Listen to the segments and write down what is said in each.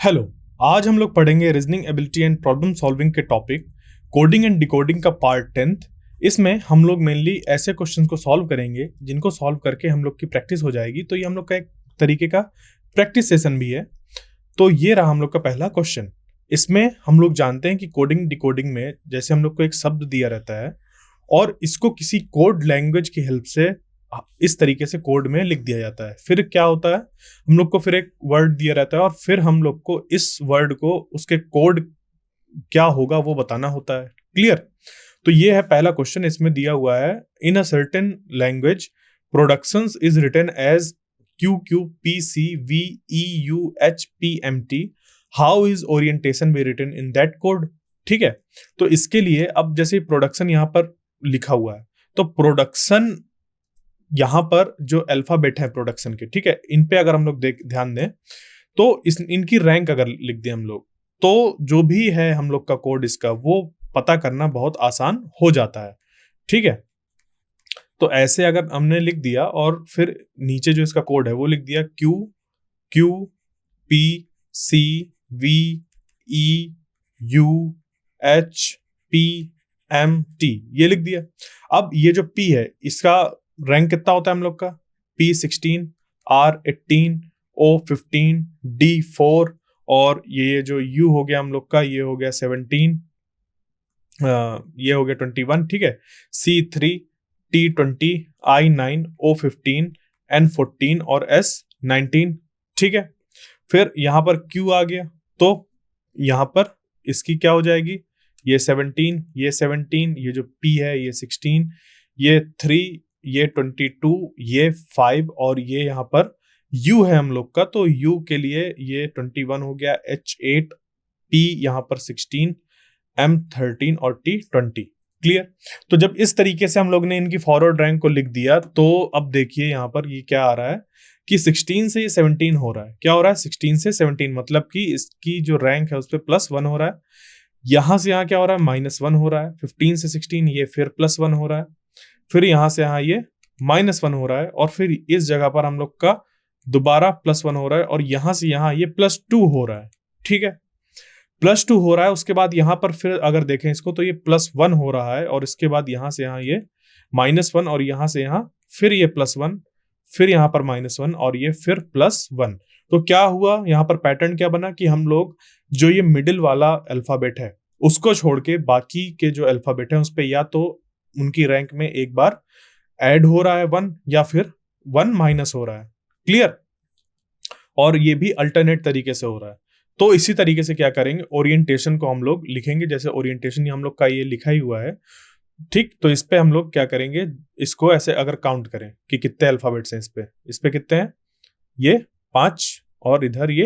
Hello. आज हम लोग पढ़ेंगे reasoning ability and problem solving के टॉपिक कोडिंग एंड डिकोडिंग का पार्ट 10th। इसमें हम लोग मेनली ऐसे क्वेश्चंस को सॉल्व करेंगे जिनको सॉल्व करके हम लोग की प्रैक्टिस हो जाएगी। तो ये हम लोग का एक तरीके का प्रैक्टिस सेशन भी है। तो ये रहा हम लोग का पहला क्वेश्चन। इसमें हम लोग जानते हैं कि कोडिंग डिकोडिंग में जैसे हम लोग को एक शब्द दिया रहता है और इसको किसी कोड लैंग्वेज की हेल्प से इस तरीके से कोड में लिख दिया जाता है। फिर क्या होता है, हम लोग को फिर एक वर्ड दिया रहता है और फिर हम लोग को इस वर्ड को उसके कोड क्या होगा वो बताना होता है। क्लियर? तो ये है पहला क्वेश्चन। इसमें दिया हुआ है in a certain language productions is written as Q Q P C V E U H P M T. How is orientation be written in that code? ठीक है। तो इसके लिए अब जैसे प्रोडक्शन यहां पर लिखा हुआ है तो प्रोडक्शन यहां पर जो अल्फाबेट है प्रोडक्शन के, ठीक है, इन पे अगर हम लोग ध्यान दें तो इनकी रैंक अगर लिख दें हम लोग तो जो भी है हम लोग का कोड इसका वो पता करना बहुत आसान हो जाता है। ठीक है। तो ऐसे अगर हमने लिख दिया और फिर नीचे जो इसका कोड है वो लिख दिया Q Q P C V E U H P M T, ये लिख दिया। अब ये जो पी है इसका रैंक कितना होता है हम लोग का? P16, R18, O15, D4 और ये जो U हो गया हम लोग का, ये हो गया 17, ये हो गया 21। ठीक है। C3, T20, I9, O15, N14 और S19। ठीक है। फिर यहां पर Q आ गया तो यहां पर इसकी क्या हो जाएगी? ये 17, ये 17, ये जो P है ये 16, ये 3, ये 22, ये 5 और ये यहाँ पर U है हम लोग का। तो U के लिए ये 21 हो गया, H8, P यहाँ पर 16, M13 और T20। क्लियर? तो जब इस तरीके से हम लोग ने इनकी फॉरवर्ड रैंक को लिख दिया तो अब देखिए यहाँ पर ये क्या आ रहा है कि 16 से ये 17 हो रहा है। क्या हो रहा है? 16 से 17 मतलब कि इसकी जो रैंक है उस पर +1 हो रहा है। यहां से यहाँ क्या हो रहा है? -1 हो रहा है। 15 से 16 ये फिर +1 हो रहा है। फिर यहां से यहां ये -1 हो रहा है और फिर इस जगह पर हम लोग का दोबारा +1 हो रहा है और यहां से यहां ये +2 हो रहा है। ठीक है। +2 हो रहा है। उसके बाद यहां पर फिर अगर देखें इसको तो ये +1 हो रहा है और इसके बाद यहां से यहां ये -1 और यहां से यहां फिर ये +1, फिर यहां पर -1 और ये फिर +1। तो क्या हुआ यहां पर? पैटर्न क्या बना कि हम लोग जो ये मिडिल वाला अल्फाबेट है उसको छोड़ के बाकी के जो अल्फाबेट है उस पर या तो उनकी रैंक में एक बार ऐड हो रहा है 1 या फिर 1 माइनस हो रहा है। क्लियर? और ये भी अल्टरनेट तरीके से हो रहा है। तो इसी तरीके से क्या करेंगे, ओरिएंटेशन को हम लोग लिखेंगे। जैसे ओरिएंटेशन हम लोग का ये लिखा ही हुआ है। ठीक। तो इस पे हम लोग क्या करेंगे, इसको ऐसे अगर काउंट करें कि कितने अल्फाबेट्स हैं इस पे कितने हैं? ये 5 और इधर ये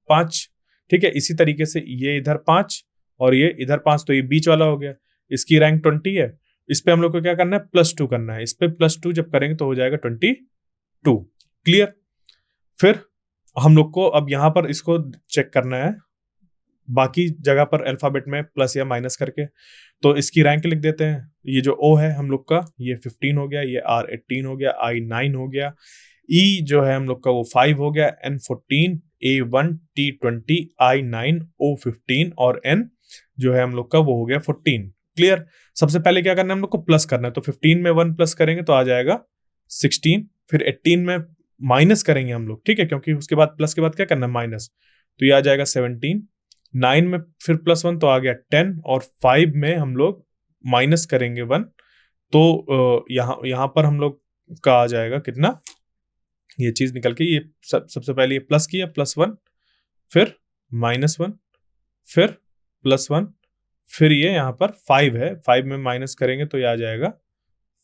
5। ठीक है। इसी तरीके से ये इधर 5 और ये इधर 5, तो ये बीच वाला हो गया। इसकी रैंक 20 है। इस पे हम लोग को क्या करना है? +2 करना है। इस पे +2 जब करेंगे तो हो जाएगा 22। क्लियर? फिर हम लोग को अब यहां पर इसको चेक करना है बाकी जगह पर अल्फाबेट में प्लस या माइनस करके। तो इसकी रैंक लिख देते हैं। ये जो O है हम लोग का ये 15 हो गया, ये R18 हो गया, I9 हो गया, E जो है हम लोग का वो 5 हो गया, N14, A1, T20, I9, O15 और N जो है हम लोग का वो हो गया 14। क्लियर? सबसे पहले क्या करना है हम लोग को? प्लस करना है। तो 15 में 1 प्लस करेंगे तो आ जाएगा 16। फिर 18 में माइनस करेंगे हम लोग, ठीक है, क्योंकि उसके बाद प्लस के बाद क्या करना है? माइनस। तो ये आ जाएगा 17। 9 में फिर +1 तो आ गया 10 और 5 में हम लोग माइनस करेंगे 1 तो यहाँ पर हम लोग का आ जाएगा कितना? ये चीज निकल के ये सबसे पहले ये प्लस किया +1, फिर -1, फिर +1, फिर ये यहाँ पर 5 है। 5 में माइनस करेंगे तो ये आ जाएगा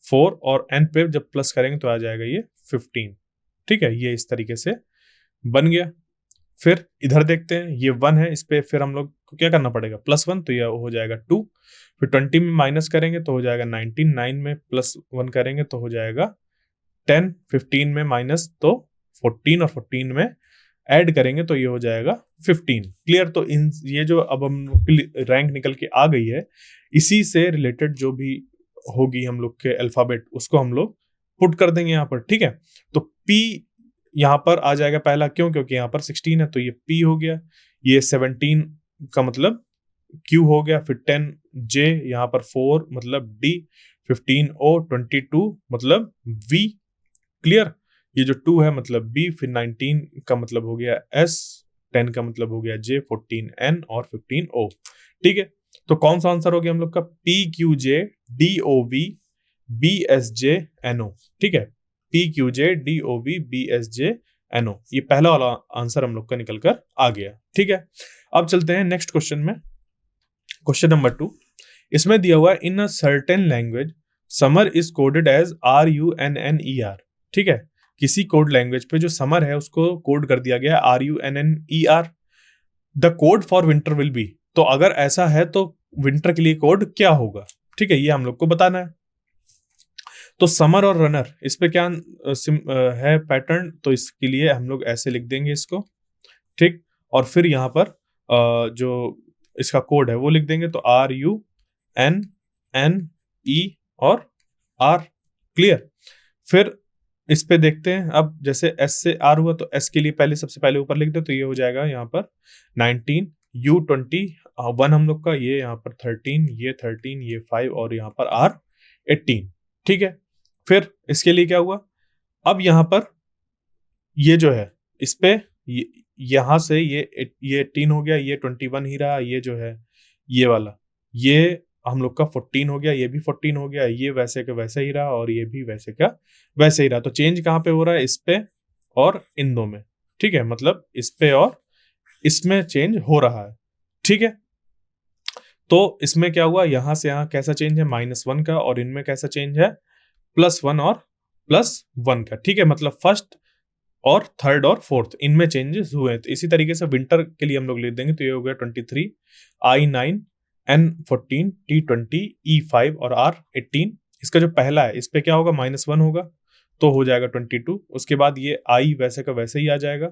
4 और n पे जब प्लस करेंगे तो आ जाएगा ये 15। ठीक है। ये इस तरीके से बन गया। फिर इधर देखते हैं, ये 1 है, इस पे फिर हम लोग को क्या करना पड़ेगा? +1 तो ये हो जाएगा 2। फिर 20 में माइनस करेंगे तो हो जाएगा 19। 9 में +1 करेंगे तो हो जाएगा 10। 15 में माइनस तो 14 और 14 में ऐड करेंगे तो ये हो जाएगा 15। क्लियर? तो इन ये जो अब हम रैंक निकल के आ गई है इसी से रिलेटेड जो भी होगी हम लोग के अल्फाबेट उसको हम लोग पुट कर देंगे यहाँ पर। ठीक है। तो P यहाँ पर आ जाएगा पहला, क्यों? क्योंकि यहाँ पर 16 है तो ये P हो गया। ये 17 का मतलब Q हो गया, फिर 10 J, यहाँ पर 4 मतलब D, 15 O, 22 मतलब V। क्लियर? ये जो 2 है मतलब B, फिर 19 का मतलब हो गया S, 10 का मतलब हो गया J, 14 N और 15 O। ठीक है, तो कौन सा आंसर हो गया हम लोग का? PQJ DOV BSJ NO। ठीक है, PQJ DOV BSJ NO, ये पहला वाला आंसर हम लोग का निकल कर आ गया। ठीक है, अब चलते हैं नेक्स्ट क्वेश्चन में। क्वेश्चन नंबर 2, इसमें दिया हुआ है in a certain language summer is coded as RUNNER। ठीक है, किसी कोड लैंग्वेज पे जो समर है उसको कोड कर दिया गया है RUNNER। The code for winter will be, तो अगर ऐसा है तो विंटर के लिए कोड क्या होगा? ठीक है, ये हम लोग को बताना है। तो समर और रनर, इस पे क्या है पैटर्न, तो इसके लिए हम लोग ऐसे लिख देंगे इसको। ठीक, और फिर यहाँ पर जो इसका कोड है वो लिख देंगे, तो RUNNE और R। क्लियर? फिर इस पे देखते हैं, अब जैसे S से R हुआ तो S के लिए पहले सबसे पहले ऊपर लिख दो, तो ये हो जाएगा यहाँ पर 19, U20 1 हम लोग का, ये यहाँ पर 13, ये 13, ये 5 और यहाँ पर R 18। ठीक है, फिर इसके लिए क्या हुआ? अब यहाँ पर ये जो है इस पे यहां से ये 18 हो गया, ये 21 ही रहा, ये जो है ये वाला ये हम लोग का 14 हो गया, ये भी 14 हो गया, ये वैसे का वैसे ही रहा और ये भी वैसे का वैसे ही रहा। तो चेंज कहाँ पे हो रहा है? इस पे और इन दो में। ठीक है, मतलब इस पे और इसमें चेंज हो रहा है। ठीक है, तो इसमें क्या हुआ? यहां से यहां कैसा चेंज है? -1 का, और इनमें कैसा चेंज है? +1 और +1 का। ठीक है, मतलब फर्स्ट और थर्ड और फोर्थ इनमें चेंजेस हुए। तो इसी तरीके से विंटर के लिए हम लोग लिख देंगे, तो ये हो गया 23 I9 N14 T20 E5 और R18। इसका जो पहला है इस पे क्या होगा? -1 होगा, तो हो जाएगा 22। उसके बाद ये I वैसे का वैसे ही आ जाएगा।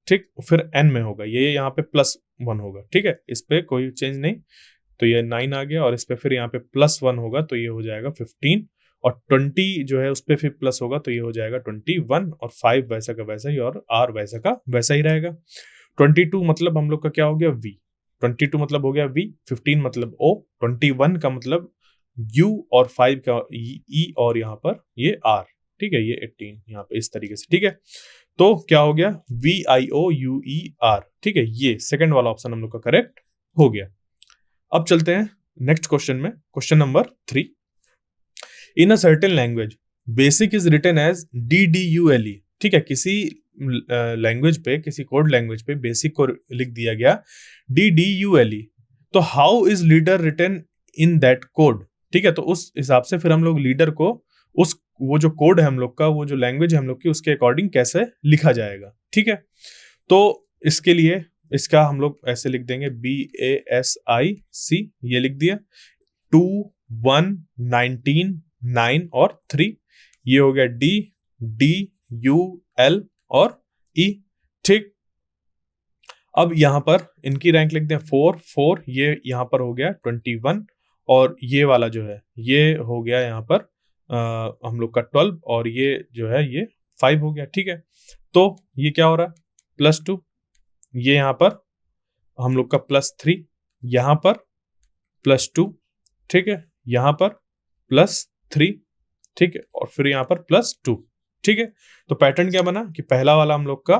ठीक, फिर N में होगा, ये यहाँ पे +1 होगा। ठीक है, इस पे कोई चेंज नहीं, तो ये 9 आ गया, और इस पे फिर यहाँ पे +1 होगा, तो ये हो जाएगा 15, और 20 जो है उस पर फिर प्लस होगा, तो ये हो जाएगा 21, और 5 वैसा का वैसा ही, और R वैसा का वैसा ही रहेगा। 22 मतलब हम लोग का क्या हो गया? V। 22 मतलब हो गया V, 15 मतलब O, 21 का मतलब U, और 5 का E, और यहाँ पर ये R। ठीक है, ये 18 यहाँ पे इस तरीके से। ठीक है, तो क्या हो गया? VIOUER। ठीक है, ये सेकंड वाला ऑप्शन हम लोग का करेक्ट हो गया। अब चलते हैं नेक्स्ट क्वेश्चन में। Question number 3, in a certain language basic is written as DDULE। ठीक है, किसी लैंग्वेज पे, किसी कोड लैंग्वेज पे बेसिक को लिख दिया गया DDULE, तो how is leader written in that code? ठीक है, तो उस हिसाब से फिर हम लोग लीडर को उस वो जो कोड है हम लोग का, वो जो लैंग्वेज है हम लोग की, उसके अकॉर्डिंग कैसे लिखा जाएगा। ठीक है, तो इसके लिए इसका हम लोग ऐसे लिख देंगे BASIC, ये लिख दिया, 2 1 19 9 और 3, ये हो गया DDUL और E। ठीक, अब यहां पर इनकी रैंक लिख दें 4 4, ये यहां पर हो गया 21, और ये वाला जो है ये हो गया यहाँ पर हम लोग का 12, और ये जो है ये 5 हो गया। ठीक है, तो ये क्या हो रहा है? +2, ये यहाँ पर हम लोग का +3, यहाँ पर +2। ठीक है, यहाँ पर +3। ठीक है, और फिर यहाँ पर +2। ठीक है, तो पैटर्न क्या बना कि पहला वाला हम लोग का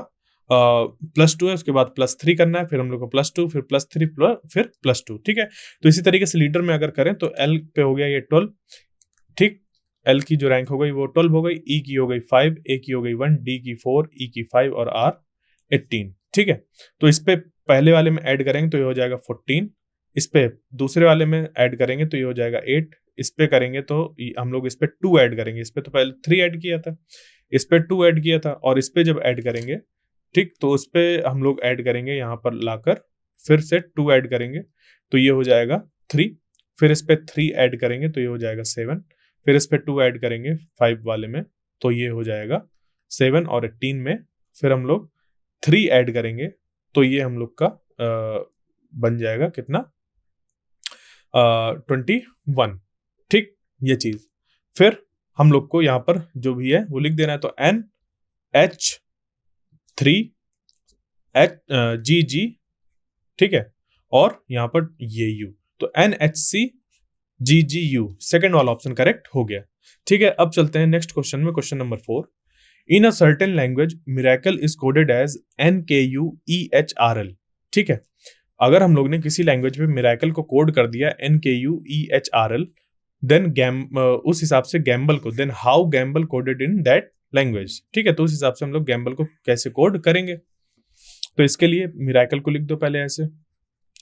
+2 है, उसके बाद +3 करना है, फिर हम लोग को +2, फिर +3 फिर +2। ठीक है, तो इसी तरीके से लीडर में अगर करें तो L पे हो गया ये 12। ठीक, L की जो रैंक हो गई वो 12 हो गई, E की हो गई 5, A की हो गई 1, D की 4, E की 5 और R 18। ठीक है, तो इस पे पहले वाले में ऐड करेंगे तो ये हो जाएगा 14, इस पे दूसरे वाले में ऐड करेंगे तो ये हो जाएगा 8, इस पे करेंगे तो हम लोग इस पे 2 ऐड करेंगे, इस पे तो पहले 3 ऐड किया था, इस पे 2 ऐड किया था, और इस पे जब ऐड करेंगे, ठीक, तो उस पे हम लोग ऐड करेंगे यहाँ पर लाकर, फिर से 2 ऐड करेंगे तो ये हो जाएगा 3, फिर इस पे 3 ऐड करेंगे तो ये हो जाएगा 7, फिर इस पे 2 ऐड करेंगे 5 वाले में तो ये हो जाएगा 7, और 18 में फिर हम लोग 3 ऐड करेंगे तो ये हम लोग का बन जाएगा कितना? 21। ठीक, ये चीज फिर हम लोग को यहाँ पर जो भी है वो लिख देना है, तो NH3 GG ठीक है, और यहाँ पर ये U, तो NHCGGU सेकेंड वाला ऑप्शन करेक्ट हो गया। ठीक है, अब चलते हैं नेक्स्ट क्वेश्चन में, question number 4। In a certain language miracle is coded as NKUEHRL। ठीक है, अगर हम लोग ने किसी लैंग्वेज में मिरेकल को कोड कर दिया NKUEHRL, देन उस हिसाब से गैम्बल को, then how gamble coded in that language. ठीक है, तो उस हिसाब से हम लोग गैम्बल को कैसे कोड करेंगे। तो इसके लिए मिरेकल को लिख दो पहले ऐसे,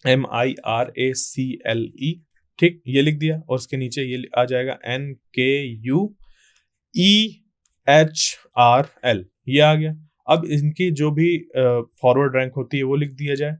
MIRACLE। ठीक, ये लिख दिया, और उसके नीचे ये आ जाएगा NKUEHRL, ये आ गया। अब इनकी जो भी फॉरवर्ड रैंक होती है वो लिख दिया जाए।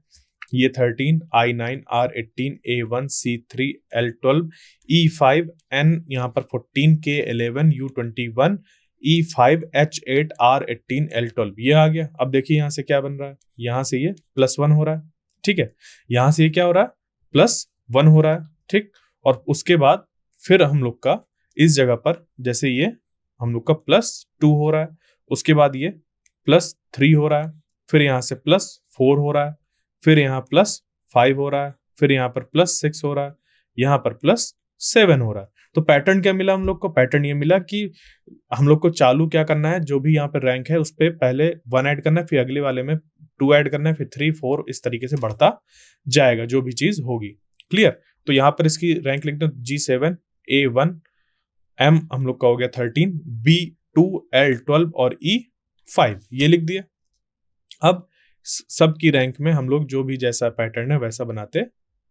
ये 13, I9, R18, A1, C3, L12, E5, N यहाँ पर 14, K11, U21, E5, H8, R18, L12, ये आ गया। अब देखिए यहाँ से क्या बन रहा है, यहाँ से ये +1 हो रहा है। ठीक है, यहाँ से ये क्या हो रहा है, +1 हो रहा है। ठीक, और उसके बाद फिर हम लोग का इस जगह पर जैसे ये हम लोग का +2 हो रहा है, उसके बाद ये +3 हो रहा है, फिर यहाँ से +4 हो रहा है, फिर यहाँ +5 हो रहा है, फिर यहाँ पर +6 हो रहा है, यहाँ पर +7 हो रहा है। तो पैटर्न क्या मिला हम लोग को, पैटर्न ये मिला कि हम लोग को चालू क्या करना है, जो भी यहाँ पर रैंक है उस पर पहले 1 ऐड करना है, फिर अगले वाले में 2 ऐड करना है, फिर 3, 4, इस तरीके से बढ़ता जाएगा जो भी चीज होगी। क्लियर, तो यहाँ पर इसकी रैंक लिख दो G7, A1, M हम लोग का हो गया 13, B2, L12 और E5, ये लिख दिया। अब सब की रैंक में हम लोग जो भी जैसा पैटर्न है वैसा बनाते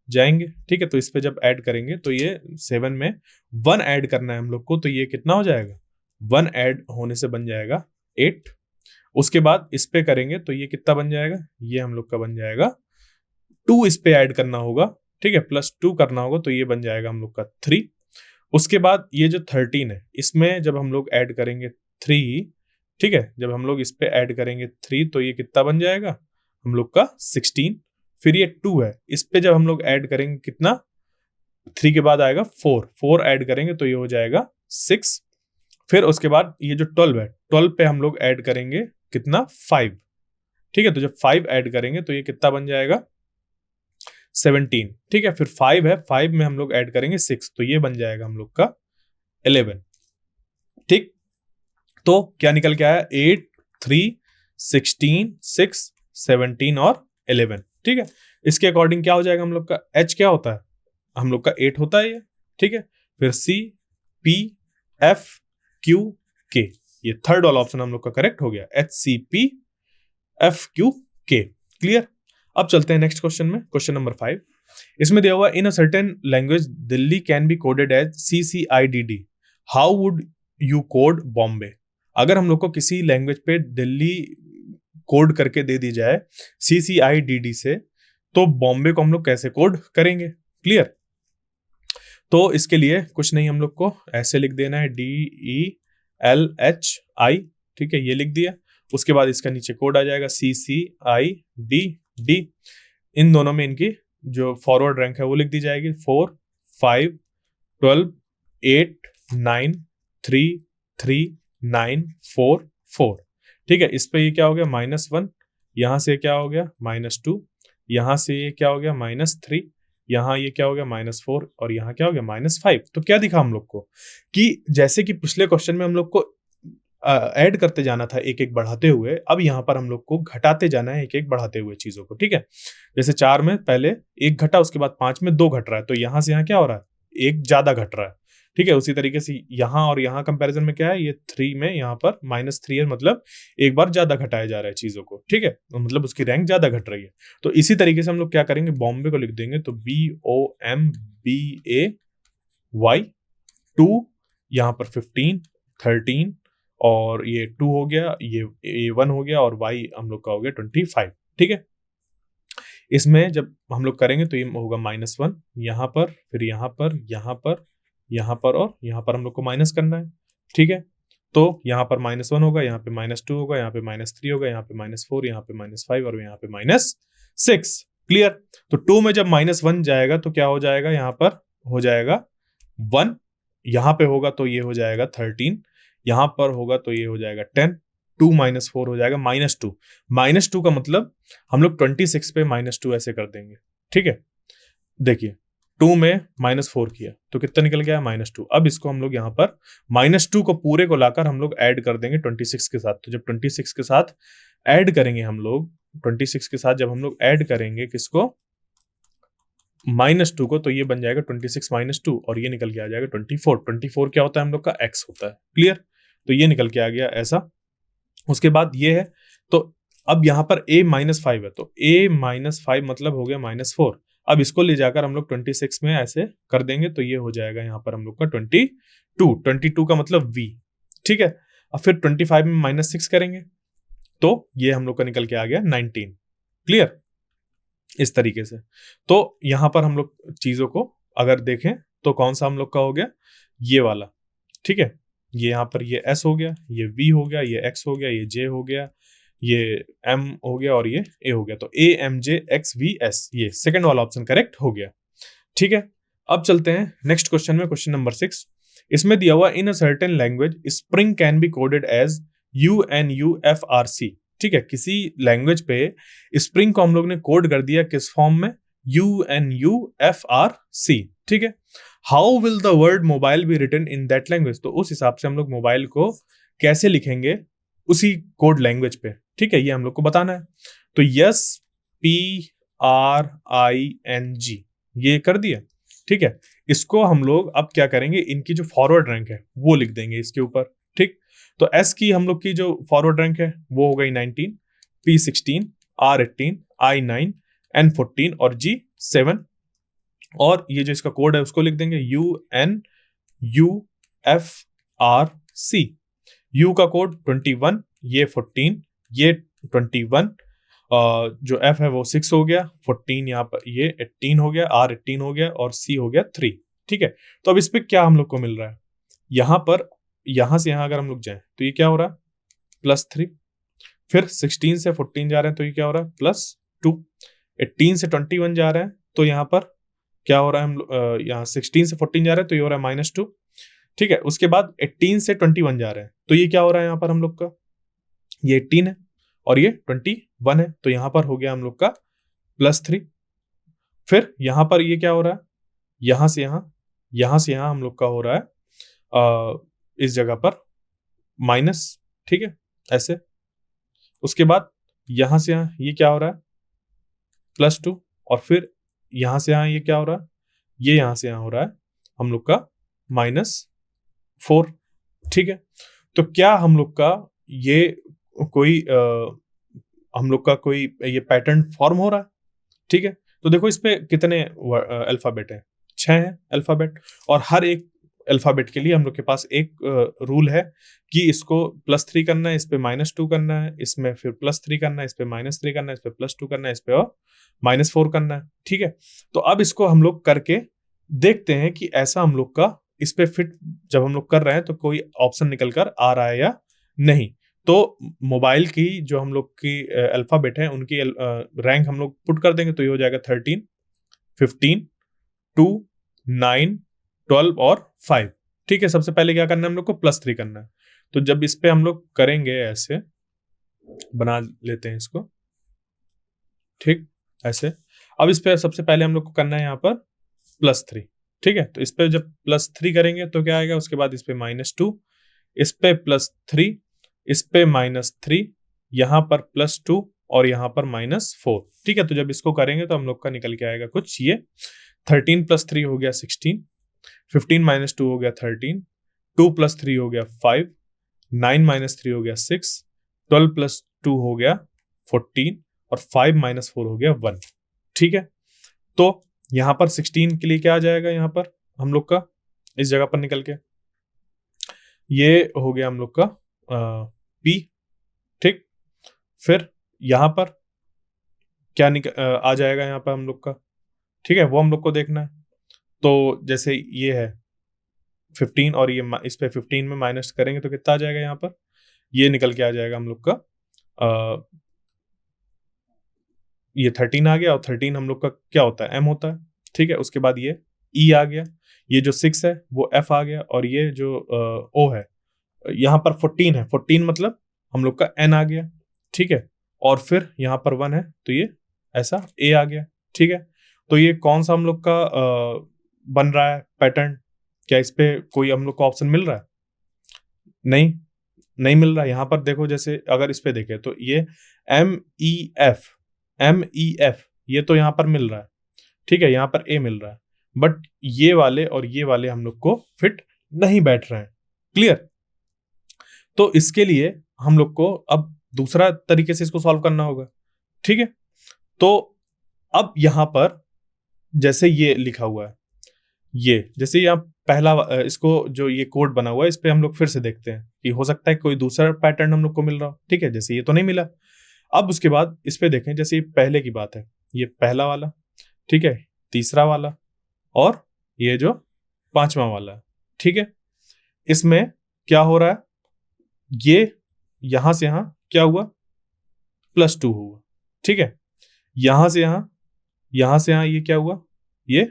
जाएंगे। ठीक है, तो इस पे जब ऐड करेंगे तो ये 7 में 1 ऐड करना है हम लोग को, तो ये कितना हो जाएगा, 1 ऐड होने से बन जाएगा 8। उसके बाद इस पे करेंगे तो ये कितना बन जाएगा, ये हम लोग का बन जाएगा 2, इस पे ऐड करना होगा। ठीक है, +2 करना होगा, तो ये बन जाएगा हम लोग का 3। उसके बाद ये जो 13 है इसमें जब हम लोग ऐड करेंगे 3, ठीक है, जब हम लोग इस पे ऐड करेंगे 3 तो ये कितना बन जाएगा हम लोग का 16। फिर ये 2 है, इस पे जब हम लोग ऐड करेंगे कितना, 3 के बाद आएगा 4 ऐड करेंगे तो ये हो जाएगा 6। फिर उसके बाद ये जो 12 है, 12 पे हम लोग ऐड करेंगे कितना, 5। ठीक है, तो जब 5 ऐड करेंगे तो ये कितना बन जाएगा 17। ठीक है, फिर 5 है, 5 में हम लोग ऐड करेंगे 6, तो ये बन जाएगा हम लोग का 11। ठीक, तो क्या निकल के आया, 8, 3, 16, 6, 17 और 11। ठीक है, इसके अकॉर्डिंग क्या हो जाएगा हम लोग का, H क्या होता है, हम लोग का 8 होता है ये। ठीक है, फिर C, P, F, Q, K, ये थर्ड वाला ऑप्शन हम लोग का करेक्ट हो गया, HCPFQK। क्लियर, अब चलते हैं नेक्स्ट क्वेश्चन में, क्वेश्चन नंबर 5। इसमें दिया हुआ in a certain language Delhi can be coded as CCIDD, how would you code Bombay. अगर हम लोग को किसी लैंग्वेज पे दिल्ली कोड करके दे दी जाए CCIDD से, तो बॉम्बे को हम लोग कैसे कोड करेंगे। क्लियर, तो इसके लिए कुछ नहीं, हम लोग को ऐसे लिख देना है DELHI। ठीक है, ये लिख दिया। उसके बाद इसका नीचे कोड आ जाएगा CCIDD। इन दोनों में इनकी जो फॉरवर्ड रैंक है वो लिख दी जाएगी, 4, 5, 12, 8, 9, 3, 3, 9, 4, 4। ठीक है, इस पे ये क्या हो गया -1, यहां से क्या हो गया -2, यहां से ये क्या हो गया -3, यहाँ ये क्या हो गया -4, और यहाँ क्या हो गया -5। तो क्या दिखा हम लोग को कि जैसे कि पिछले क्वेश्चन में हम लोग को ऐड करते जाना था एक एक बढ़ाते हुए, अब यहाँ पर हम लोग को घटाते जाना है एक एक बढ़ाते हुए चीजों को। ठीक है, जैसे 4 में पहले 1 घटा, उसके बाद 5 में 2 घट रहा है, तो यहाँ से यहाँ क्या हो रहा है, 1 ज्यादा घट रहा है। ठीक है, उसी तरीके से यहाँ और यहाँ कंपैरिजन में क्या है, ये 3 में यहाँ पर -3 है, मतलब एक बार ज्यादा घटाया जा रहा है चीजों को। ठीक है, तो मतलब उसकी रैंक ज्यादा घट रही है। तो इसी तरीके से हम लोग क्या करेंगे, बॉम्बे को लिख देंगे, तो BOMBAY 2, यहाँ पर 15, 13 और ये 2 हो गया, ये A1 हो गया, और Y हम लोग का हो गया 25। ठीक है, इसमें जब हम लोग करेंगे तो ये होगा -1 यहाँ पर, फिर यहाँ पर, यहाँ पर, यहाँ पर, और यहाँ पर हम लोग को माइनस करना है। ठीक है, तो यहाँ पर -1 होगा, यहाँ पे -2 होगा, यहाँ पे -3 होगा, यहाँ पे -4, यहाँ पे -5 और यहाँ पे -6। क्लियर, तो 2 में जब -1 जाएगा तो क्या हो जाएगा, यहाँ पर हो जाएगा 1, यहाँ पे होगा तो ये हो जाएगा 13, यहाँ पर होगा तो ये हो जाएगा 10, 2 माइनस 4 हो जाएगा -2। -2 का मतलब हम लोग 26 पे -2 ऐसे कर देंगे, ठीक है। देखिए 2 में -4 किया तो कितना निकल गया -2। अब इसको हम लोग यहाँ पर -2 को पूरे को लाकर हम लोग ऐड कर देंगे 26 के साथ। तो जब 26 के साथ ऐड करेंगे हम लोग, 26 के साथ जब हम लोग ऐड करेंगे किसको, -2 को, तो ये बन जाएगा 26 -2 और ये निकल के आ जाएगा 24। 24 क्या होता है हम लोग का, x होता है। क्लियर, तो ये निकल के आ गया ऐसा। उसके बाद ये है, तो अब यहाँ पर a -5 है, तो a -5 मतलब हो गया -4। अब इसको ले जाकर हम लोग 26 में ऐसे कर देंगे तो ये हो जाएगा यहाँ पर हम लोग का 22 का मतलब v, ठीक है। अब फिर 25 में -6 करेंगे तो ये हम लोग का निकल के आ गया 19। क्लियर, इस तरीके से। तो यहां पर हम लोग चीजों को अगर देखें तो कौन सा हम लोग का हो गया, ये वाला, ठीक है। ये यहाँ पर ये s हो गया, ये v हो गया, ये x हो गया, ये j हो गया, ये m हो गया और ये a हो गया। तो a m j x v s, ये सेकंड वाला ऑप्शन करेक्ट हो गया, ठीक है। अब चलते हैं नेक्स्ट क्वेश्चन में, क्वेश्चन नंबर 6। इसमें दिया हुआ in a certain language spring can be coded as UNUFRC, ठीक है। किसी लैंग्वेज पे स्प्रिंग को हम लोग ने कोड कर दिया किस फॉर्म में, UNUFRC, ठीक है। How will the word mobile be written in that language, तो उस हिसाब से हम लोग मोबाइल को कैसे लिखेंगे उसी कोड लैंग्वेज पे, ठीक है, ये हम लोग को बताना है। तो SPRING ये कर दिया, ठीक है। इसको हम लोग अब क्या करेंगे, इनकी जो फॉरवर्ड रैंक है वो लिख देंगे इसके ऊपर, ठीक। तो S की हम लोग की जो फॉरवर्ड रैंक है वो हो गई 19, P16, R18, I9, N14 और G7। और ये जो इसका कोड है उसको लिख देंगे UNUFRC। U का कोड 21, ये 14, ये 21, जो F है वो 6 हो गया, 14 यहाँ पर ये 18 हो गया, R18 हो गया और C हो गया 3, ठीक है। तो अब इस पे क्या हम लोग को मिल रहा है, यहाँ पर यहां से यहां अगर हम लोग जाएं तो ये क्या हो रहा है +3, फिर 16 से 14 जा रहे हैं तो ये क्या हो रहा है +2, 18 से 21 जा रहे हैं तो यहाँ पर क्या हो रहा है, हम यहाँ 16 से 14 जा रहे हैं तो ये हो रहा है -2, ठीक है। उसके बाद 18 से 21 जा रहे हैं तो ये क्या हो रहा है यहाँ पर हम लोग का, ये 18 है और ये 21 है, तो यहाँ पर हो गया हम लोग का +3। फिर यहाँ पर ये क्या हो रहा है, यहां से यहां हम लोग का हो रहा है इस जगह पर माइनस, ठीक है, ऐसे। उसके बाद यहां से यहां ये क्या हो रहा है +2 और फिर यहां से यहां ये क्या हो रहा है, ये यहां से यहां हो रहा है हम लोग का -4, ठीक है। तो क्या हम लोग का ये कोई हम लोग का कोई ये पैटर्न फॉर्म हो रहा है, ठीक है। तो देखो इस पे कितने अल्फाबेट हैं, 6 हैं अल्फाबेट, और हर एक अल्फाबेट के लिए हम लोग के पास एक रूल है कि इसको +3 करना है, इस पे -2 करना है, इसमें फिर +3 करना है, इस पे -3 करना है, इस पे +2 करना है, इस पे और -4 करना है, ठीक है। तो अब इसको हम लोग करके देखते हैं कि ऐसा हम लोग का इस पे फिट जब हम लोग कर रहे हैं तो कोई ऑप्शन निकल कर आ रहा है या नहीं। तो मोबाइल की जो हम लोग की अल्फाबेट है उनकी रैंक हम लोग पुट कर देंगे तो ये हो जाएगा 13, 15, 2, 9, 12 और 5, ठीक है। सबसे पहले क्या करना है हम लोग को +3 करना है। तो जब इस पे हम लोग करेंगे ऐसे बना लेते हैं इसको, ठीक, ऐसे। अब इस पे सबसे पहले हम लोग को करना है यहाँ पर +3, ठीक है। तो इस पे जब +3 करेंगे तो क्या आएगा, उसके बाद इस पे -2, इस पे +3, इस पे -3, यहाँ पर +2 और यहाँ पर -4, ठीक है। तो जब इसको करेंगे तो हम लोग का निकल के आएगा कुछ ये 13 + 3 हो गया 16, 15 - 2 हो गया 13, 2 + 3 हो गया 5, 9 - 3 हो गया 6, 12 + 2 हो गया 14 और 5 - 4 हो गया 1, ठीक है। तो यहां पर 16 के लिए क्या आ जाएगा, यहाँ पर हम लोग का इस जगह पर निकल के ये हो गया हम लोग का P, ठीक। फिर यहां पर क्या आ जाएगा यहाँ पर हम लोग का, ठीक है, वो हम लोग को देखना है। तो जैसे ये है 15 और ये इस पे 15 में माइनस करेंगे तो कितना आ जाएगा, यहाँ पर ये निकल के आ जाएगा हम लोग का ये 13 आ गया, और 13 हम लोग का क्या होता है, M होता है, ठीक है। उसके बाद ये E आ गया, ये जो 6 है वो F आ गया, और ये जो O है यहाँ पर 14 है, 14 मतलब हम लोग का n आ गया, ठीक है, और फिर यहाँ पर 1 है तो ये ऐसा a आ गया, ठीक है। तो ये कौन सा हम लोग का बन रहा है पैटर्न? क्या इस पे कोई हम लोग को ऑप्शन मिल रहा है? नहीं, नहीं मिल रहा। यहाँ पर देखो, जैसे अगर इस पे देखें तो ये MEF ये तो यहाँ पर मिल रहा है, ठीक है, यहाँ पर A मिल रहा है, बट ये वाले और ये वाले हम लोग को फिट नहीं बैठ रहे हैं। क्लियर? तो इसके लिए हम लोग को अब दूसरा तरीके से इसको सॉल्व करना होगा, ठीक है। तो अब यहां पर जैसे ये लिखा हुआ है, ये जैसे यहाँ पहला इसको जो ये कोड बना हुआ है, इस पे हम लोग फिर से देखते हैं कि हो सकता है कोई दूसरा पैटर्न हम लोग को मिल रहा हो, ठीक है। जैसे ये तो नहीं मिला। अब उसके बाद इस पे देखें, जैसे ये पहले की बात है, ये पहला वाला, ठीक है, तीसरा वाला और ये जो पांचवा वाला है, ठीक है। इसमें क्या हो रहा है, ये यहां से यहां क्या हुआ, +2 हुआ, ठीक है। यहां से यहां ये क्या हुआ, ये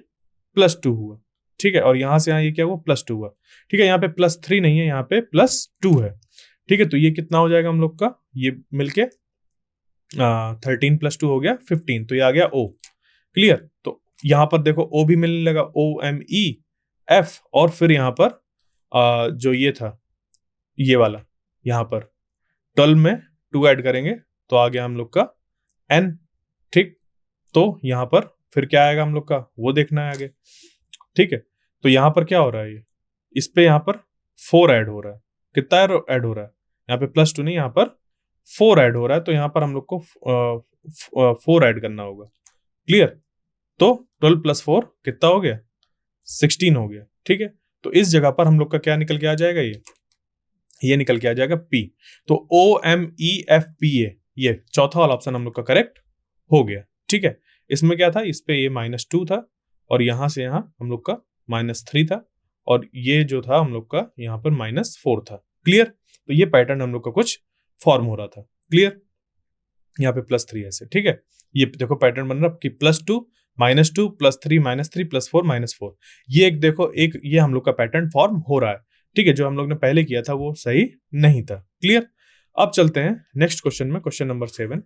+2 हुआ, ठीक है। और यहां से यहां ये क्या हुआ, +2 हुआ, ठीक है। यहाँ पे +3 नहीं है, यहाँ पे +2 है, ठीक है। तो ये कितना हो जाएगा हम लोग का, ये मिलके 13 + 2 हो गया 15, तो ये आ गया O। क्लियर? तो यहां पर देखो O भी मिलने लगा, OMEF, और फिर यहां पर जो ये था, ये वाला, यहां पर 12 में 2 ऐड करेंगे तो आ गया हम लोग का N, ठीक। तो यहां पर फिर क्या आएगा हम लोग का, वो देखना है आगे, ठीक है। तो यहां पर क्या हो रहा है, ये इस पे यहां पर 4 ऐड हो रहा है। कितना ऐड हो रहा है, यहाँ पे +2 नहीं, यहाँ पर 4 ऐड हो रहा है, तो यहाँ पर हम लोग को 4 ऐड करना होगा। क्लियर? तो 12 + 4 कितना हो गया, 16 हो गया, ठीक है। तो इस जगह पर हम लोग का क्या निकल के आ जाएगा, ये निकल के आ जाएगा P। तो OMEFPA, ये चौथा वाला ऑप्शन हम लोग का करेक्ट हो गया, ठीक है। इसमें क्या था, इस पे ये -2 था और यहां से यहां हम लोग का -3 था, और ये जो था हम लोग का यहाँ पर -4 था। क्लियर? तो ये पैटर्न हम लोग का कुछ फॉर्म हो रहा था। क्लियर? यहाँ पे +3 ऐसे, ठीक है। ये देखो पैटर्न बन रहा कि +2 -2 +3 -3 +4 -4, ये एक देखो, एक ये हम लोग का पैटर्न फॉर्म हो रहा है, ठीक है। जो हम लोग ने पहले किया था वो सही नहीं था। क्लियर? अब चलते हैं नेक्स्ट क्वेश्चन में, question number 7।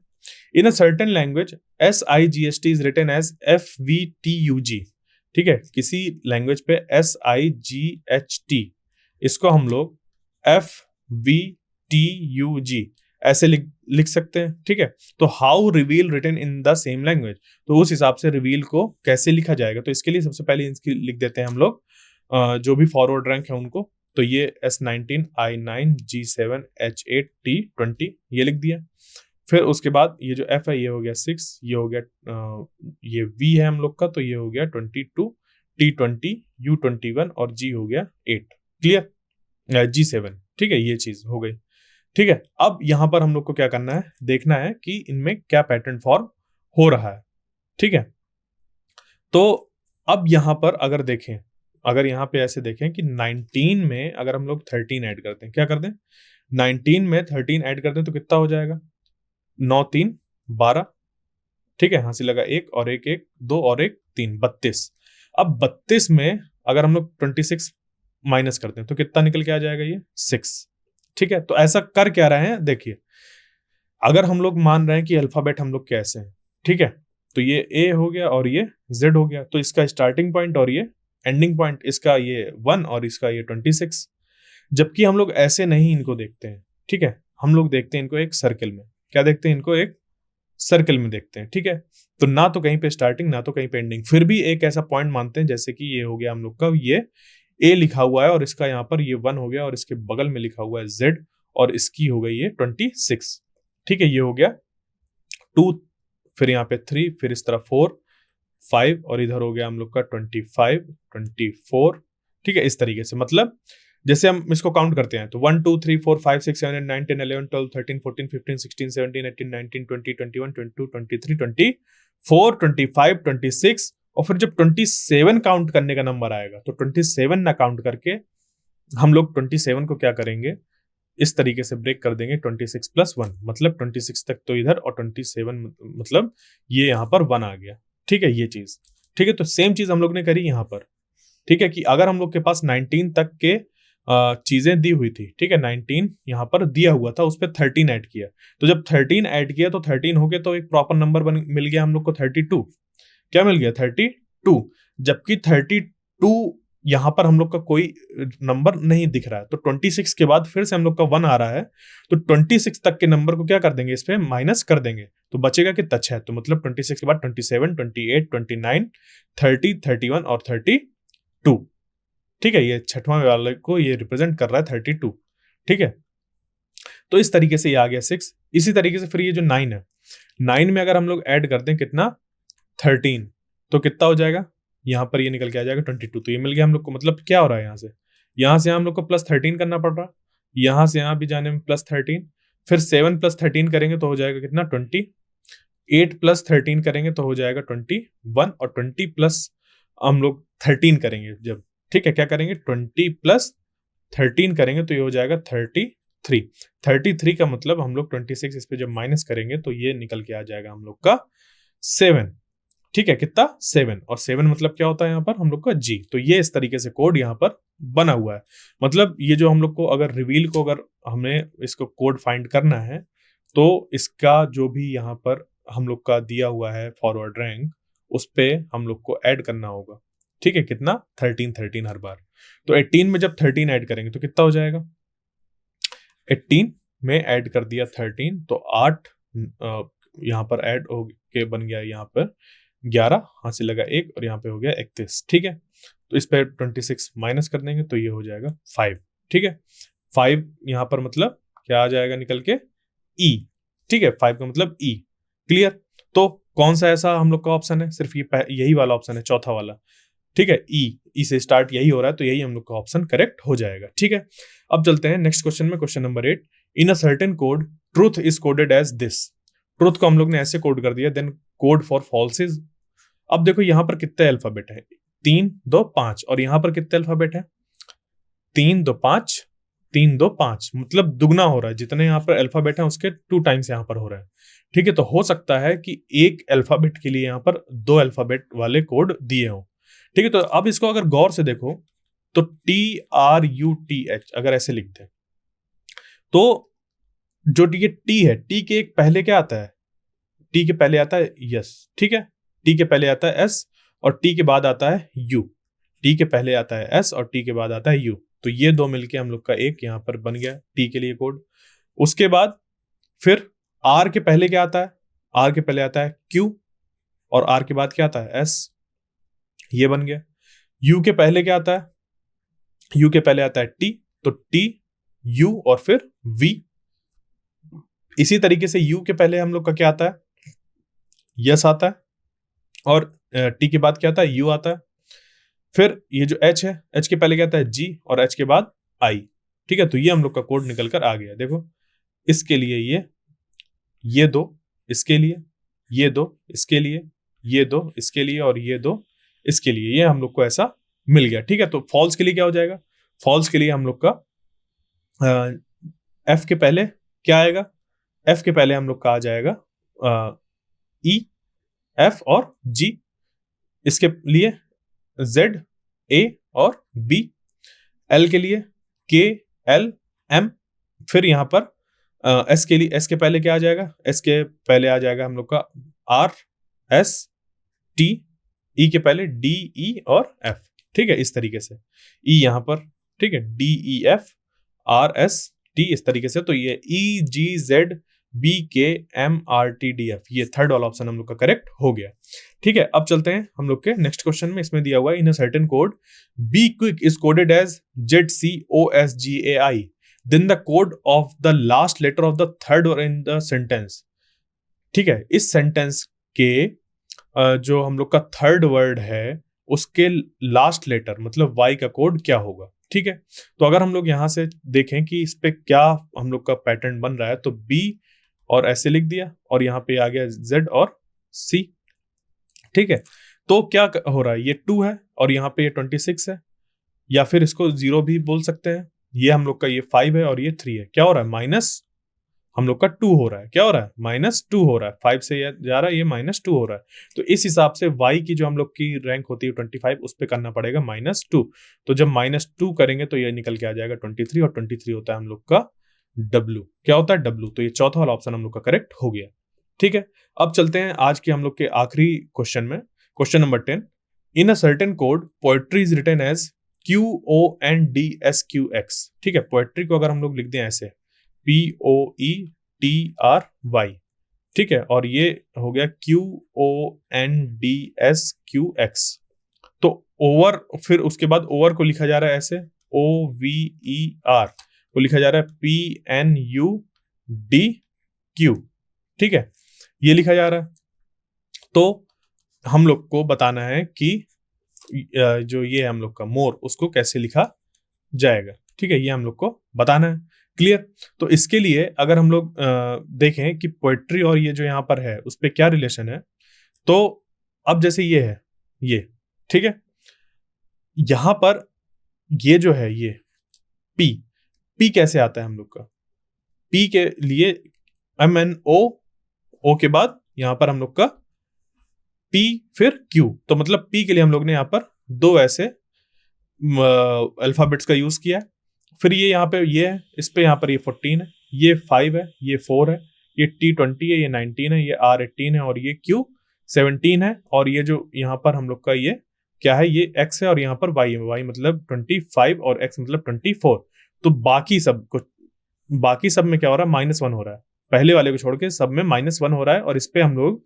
In a certain language SIGST is written as FVTUG, ठीक है। किसी लैंग्वेज पे SIGHT, इसको हम लोग FVTUG ऐसे लिख सकते हैं, ठीक है। तो how reveal written in the same language, तो उस हिसाब से रिवील को कैसे लिखा जाएगा, तो इसके लिए सबसे पहले इसकी लिख देते हैं हम लोग जो भी फॉरवर्ड रैंक है उनको। तो ये S19 I9 G7 H8 T20 ये लिख दिया। फिर उसके बाद ये जो F है ये हो गया 6, ये हो गया ये V है हम लोग का, तो ये हो गया 22 T20 U21 और G हो गया 8। क्लियर? G7, ठीक है, ये चीज हो गई, ठीक है। अब यहां पर हम लोग को क्या करना है, देखना है कि इनमें क्या पैटर्न फॉर्म हो रहा है, ठीक है। तो अब यहां पर अगर देखें, अगर यहां पे ऐसे देखें कि 19 में अगर हम लोग 13 ऐड करते हैं, क्या करते हैं, 19 में 13 ऐड करते हैं तो कितना हो जाएगा, 9 3 12, ठीक है। हासिल लगा 1 और 1 1 2 और 1 3, 32। अब 32 में अगर हम लोग 26 माइनस करते हैं तो कितना निकल के आ जाएगा, ये 6, ठीक है। तो ऐसा कर क्या रहे हैं, देखिए, अगर हम लोग मान रहे हैं कि अल्फाबेट हम लोग कैसे हैं, ठीक है, तो ये A हो गया और ये Z हो गया, तो इसका स्टार्टिंग पॉइंट और ये एंडिंग पॉइंट, इसका ये 1 और इसका ये 26। जबकि हम लोग ऐसे नहीं इनको देखते हैं, ठीक है, हम लोग देखते हैं इनको एक सर्कल में। क्या देखते हैं, इनको एक सर्कल में देखते हैं, ठीक है। तो ना तो कहीं पे स्टार्टिंग ना तो कहीं पे एंडिंग, फिर भी एक ऐसा पॉइंट मानते हैं, जैसे कि ये हो गया हम लोग का, ये A लिखा हुआ है और इसका यहाँ पर ये 1 हो गया और इसके बगल में लिखा हुआ है Z और इसकी हो गई ये 26, ठीक है। ये हो गया 2, फिर यहाँ पे 3, फिर इस तरह 4 5 और इधर हो गया हम लोग का 25 24, ठीक है। इस तरीके से, मतलब जैसे हम इसको काउंट करते हैं तो 1 2 3 4 5 6 7 8 9 10 11 12 13 14 15 16 17 18 19 20 21 22 23 24 25 26, और फिर जब 27 काउंट करने का नंबर आएगा तो 27 ना काउंट करके हम लोग 27 को क्या करेंगे, इस तरीके से ब्रेक कर देंगे 26 + 1, मतलब 26 तक तो इधर और 27 मतलब ये यहाँ पर 1 आ गया, ठीक है। ये चीज, ठीक है। तो सेम चीज हम लोग ने करी यहाँ पर, ठीक है, कि अगर हम लोग के पास 19 तक के चीजें दी हुई थी, ठीक है, 19 यहाँ पर दिया हुआ था, उस पर 13 ऐड किया। तो जब 13 ऐड किया तो 13 हो गया, तो एक प्रॉपर नंबर मिल गया हम लोग को 32। क्या मिल गया? 32। जबकि 32 यहाँ पर हम लोग का कोई नंबर नहीं दिख रहा है, तो 26 के बाद फिर से हम लोग का 1 आ रहा है, तो 26 तक के नंबर को क्या कर देंगे, इस पे माइनस कर देंगे, तो बचेगा कितना? 6। तो मतलब 26 के बाद 27, 28, 29, 30, 31 और 32। ठीक है, ये छठवां वाले को ये रिप्रेजेंट कर रहा है 32। ठीक है, तो इस तरीके से ये आ गया 6। इसी तरीके से फिर ये जो 9 है, 9 में अगर हम लोग ऐड कर दें कितना? 13, तो कितना हो जाएगा? यहाँ पर ये निकल के आ जाएगा 22। तो ये मिल गया हम लोग को। मतलब क्या हो रहा है, यहाँ से हम लोग को प्लस 13 करना पड़ रहा है, यहाँ से यहाँ भी जाने में प्लस 13, फिर 7 प्लस 13 करेंगे तो हो जाएगा कितना? 20। 8 प्लस 13 करेंगे तो हो जाएगा 21, और 20 प्लस हम लोग 13 करेंगे जब, ठीक है, क्या करेंगे? 20 प्लस 13 करेंगे तो ये हो जाएगा 33। 33 का मतलब हम लोग 26 इस पे जब माइनस करेंगे तो ये निकल के आ जाएगा हम लोग का 7। ठीक है, कितना? 7। और 7 मतलब क्या होता है यहाँ पर हम लोग का? जी। तो ये इस तरीके से कोड यहाँ पर बना हुआ है। मतलब ये जो हम लोग को अगर रिवील को अगर हमें इसको कोड फाइंड करना है, तो इसका जो भी यहाँ पर हम लोग का दिया हुआ है फॉरवर्ड रैंक, उस पे हम लोग को ऐड करना होगा। ठीक है, कितना? 13 13 हर बार। तो 18 में जब 13 ऐड करेंगे तो कितना हो जाएगा? 18 में ऐड कर दिया 13, तो 8 यहाँ पर ऐड हो के बन गया यहाँ पर 11, यहाँ से लगा 1 और यहाँ पे हो गया 31। ठीक है, तो इस पे 26 माइनस कर देंगे तो ये हो जाएगा 5। ठीक है, 5 यहाँ पर मतलब क्या आ जाएगा निकल के? ई। ठीक है, 5 का मतलब ई। क्लियर? तो कौन सा ऐसा हम लोग का ऑप्शन है? सिर्फ ये यही वाला ऑप्शन है, चौथा वाला। ठीक है, ई से स्टार्ट यही हो रहा है, तो यही हम लोग का ऑप्शन करेक्ट हो जाएगा। ठीक है, अब चलते हैं नेक्स्ट क्वेश्चन में। Question number 8, in a certain code truth is coded as this. Truth को हम लोग ने ऐसे कोड कर दिया, then code for false is. अब देखो यहाँ पर कितने अल्फाबेट है? 3 2 5। और यहाँ पर कितने अल्फाबेट है? 3 2 5, 3 2 5, मतलब दुगना हो रहा है। जितने यहाँ पर अल्फाबेट है उसके 2 टाइम्स यहाँ पर हो रहा है। ठीक है, तो हो सकता है कि एक अल्फाबेट के लिए यहाँ पर 2 अल्फाबेट वाले कोड दिए हों। ठीक है, तो अब इसको अगर गौर से देखो तो TRUTH अगर ऐसे लिखते हैं, तो जो ये टी है, टी के एक पहले क्या आता है? टी के पहले आता है यस। ठीक है, टी के पहले आता है एस, और टी के बाद आता है यू। टी के पहले आता है एस और टी के बाद आता है यू। तो ये दो मिलके हम लोग का एक यहाँ पर बन गया टी के लिए कोड। उसके बाद फिर आर के पहले क्या आता है? आर के पहले आता है क्यू, और आर के बाद क्या आता है? एस। ये बन गया। यू के पहले क्या आता है? यू के पहले आता है टी, तो टी यू और फिर वी। इसी तरीके से यू के पहले हम लोग का क्या आता है? यस आता है, और टी के बाद क्या आता है? यू आता है। फिर ये जो एच है, एच के पहले क्या आता है? जी, और एच के बाद आई। ठीक है, तो ये हम लोग का कोड निकल कर आ गया। देखो, इसके लिए ये दो इसके लिए, ये दो इसके लिए, ये दो इसके लिए, और ये दो इसके लिए, ये हम लोग को ऐसा मिल गया। ठीक है, तो फॉल्स के लिए क्या हो जाएगा? फॉल्स के लिए हम लोग का एफ के पहले क्या आएगा? एफ के पहले हम लोग का आ जाएगा ई, एफ और जी। इसके लिए जेड, ए और बी। एल के लिए के, एल, एम। फिर यहां पर एस के लिए, एस के पहले क्या आ जाएगा? एस के पहले आ जाएगा हम लोग का आर, एस, टी। ई के पहले डी, ई और एफ। ठीक है, इस तरीके से ई यहां पर, ठीक है, D, E, F, R, S, T, इस तरीके से। तो ये E, G, Z, B, K, M, R, T, D, F, ये थर्ड वाला ऑप्शन हम लोग का करेक्ट हो गया। ठीक है, अब चलते हैं हम लोग के नेक्स्ट क्वेश्चन में। इसमें दिया हुआ है in a certain code be quick is coded as ZCOSGAI, then the code of the last letter of the third word in the sentence. ठीक है, इस सेंटेंस के जो हम लोग का थर्ड वर्ड है उसके लास्ट लेटर मतलब वाई का कोड क्या होगा? ठीक है, तो अगर हम लोग यहां से देखें कि इस पे क्या हम लोग का पैटर्न बन रहा है, तो बी और ऐसे लिख दिया, और यहाँ पे आ गया जेड और सी। ठीक है, तो क्या हो रहा है? ये 2 है और यहाँ पे ये 26 है, या फिर इसको 0 भी बोल सकते हैं। ये हम लोग का ये 5 है और ये 3 है। क्या हो रहा है? माइनस हम लोग का 2 हो रहा है, क्या हो रहा है, -2 हो रहा है, 5 से जा रहा है, ये -2 हो रहा है। तो इस हिसाब से y की जो हम लोग की रैंक होती है 25, उस पे करना पड़ेगा -2। तो जब -2 करेंगे तो ये निकल के आ जाएगा 23, और 23 होता है हम लोग का W। क्या होता है, W। तो ये चौथा वाला ऑप्शन हम लोग का करेक्ट हो गया। ठीक है, अब चलते हैं आज के हम लोग के आखिरी क्वेश्चन में। Question number 10, in a certain code poetry is written as QONDSQX। ठीक है, पोएट्री को अगर हम लोग लिख दें ऐसे POETRY, ठीक है, और ये हो गया QONDSQX। तो ओवर, फिर उसके बाद ओवर को लिखा जा रहा है ऐसे OVER को लिखा जा रहा है PNUDQ। ठीक है, ये लिखा जा रहा है। तो हम लोग को बताना है कि जो ये हम लोग का मोर, उसको कैसे लिखा जाएगा। ठीक है, ये हम लोग को बताना है। क्लियर। तो इसके लिए अगर हम लोग देखें कि पोएट्री और ये जो यहाँ पर है उस पर क्या रिलेशन है, तो अब जैसे ये है ये, ठीक है, यहां पर ये जो है ये पी कैसे आता है हम लोग का, पी के लिए MNO के बाद यहां पर हम लोग का P फिर Q। तो मतलब P के लिए हम लोग ने यहां पर दो ऐसे अल्फाबेट्स का यूज किया है। फिर ये यहाँ पे ये है, इस पे यहाँ पर ये 14 है, ये 5 है, ये 4 है, ये T20 है, ये 19 है, ये R18 है, और ये Q17 है, और ये जो यहाँ पर हम लोग का ये क्या है, ये X है, और यहाँ पर Y है, Y मतलब 25 और X मतलब 24। तो बाकी सब में क्या हो रहा है, -1 हो रहा है। पहले वाले को छोड़ के सब में -1 हो रहा है, और इस पे हम लोग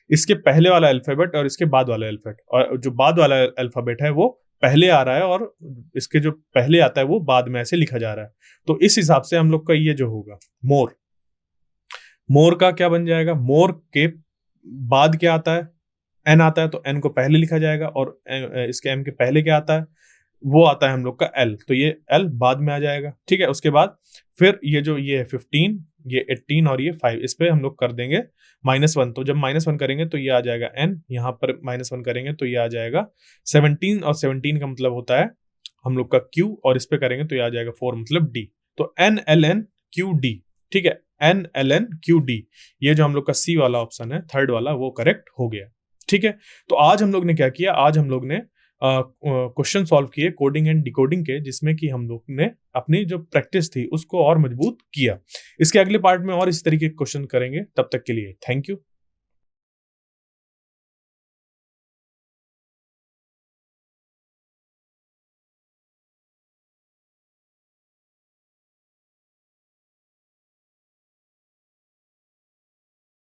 इसके पहले वाला अल्फाबेट और इसके बाद वाला अल्फाबेट, और जो बाद वाला अल्फाबेट है वो पहले आ रहा है, और इसके जो पहले आता है वो बाद में ऐसे लिखा जा रहा है। तो इस हिसाब से हम लोग का ये जो होगा मोर का क्या बन जाएगा, मोर के बाद क्या आता है, एन आता है, तो एन को पहले लिखा जाएगा, और इसके एम के पहले क्या आता है, वो आता है हम लोग का एल, तो ये एल बाद में आ जाएगा। ठीक है, उसके बाद फिर ये जो ये 15, ये 18 और ये 5, इस पे हम लोग कर देंगे -1। तो जब -1 करेंगे तो ये आ जाएगा एन, यहाँ पर -1 करेंगे तो ये आ जाएगा 17, और 17 का मतलब होता है हम लोग का क्यू, और इस पे करेंगे तो ये आ जाएगा 4 मतलब डी। तो NLNQD। ठीक है, NLNQD, ये जो हम लोग का सी वाला ऑप्शन है, थर्ड वाला, वो करेक्ट हो गया। ठीक है, तो आज हम लोग ने क्या किया, आज हम लोग ने क्वेश्चन सॉल्व किए कोडिंग एंड डिकोडिंग के, जिसमें कि हम लोग ने अपनी जो प्रैक्टिस थी उसको और मजबूत किया। इसके अगले पार्ट में और इस तरीके के क्वेश्चन करेंगे। तब तक के लिए थैंक यू।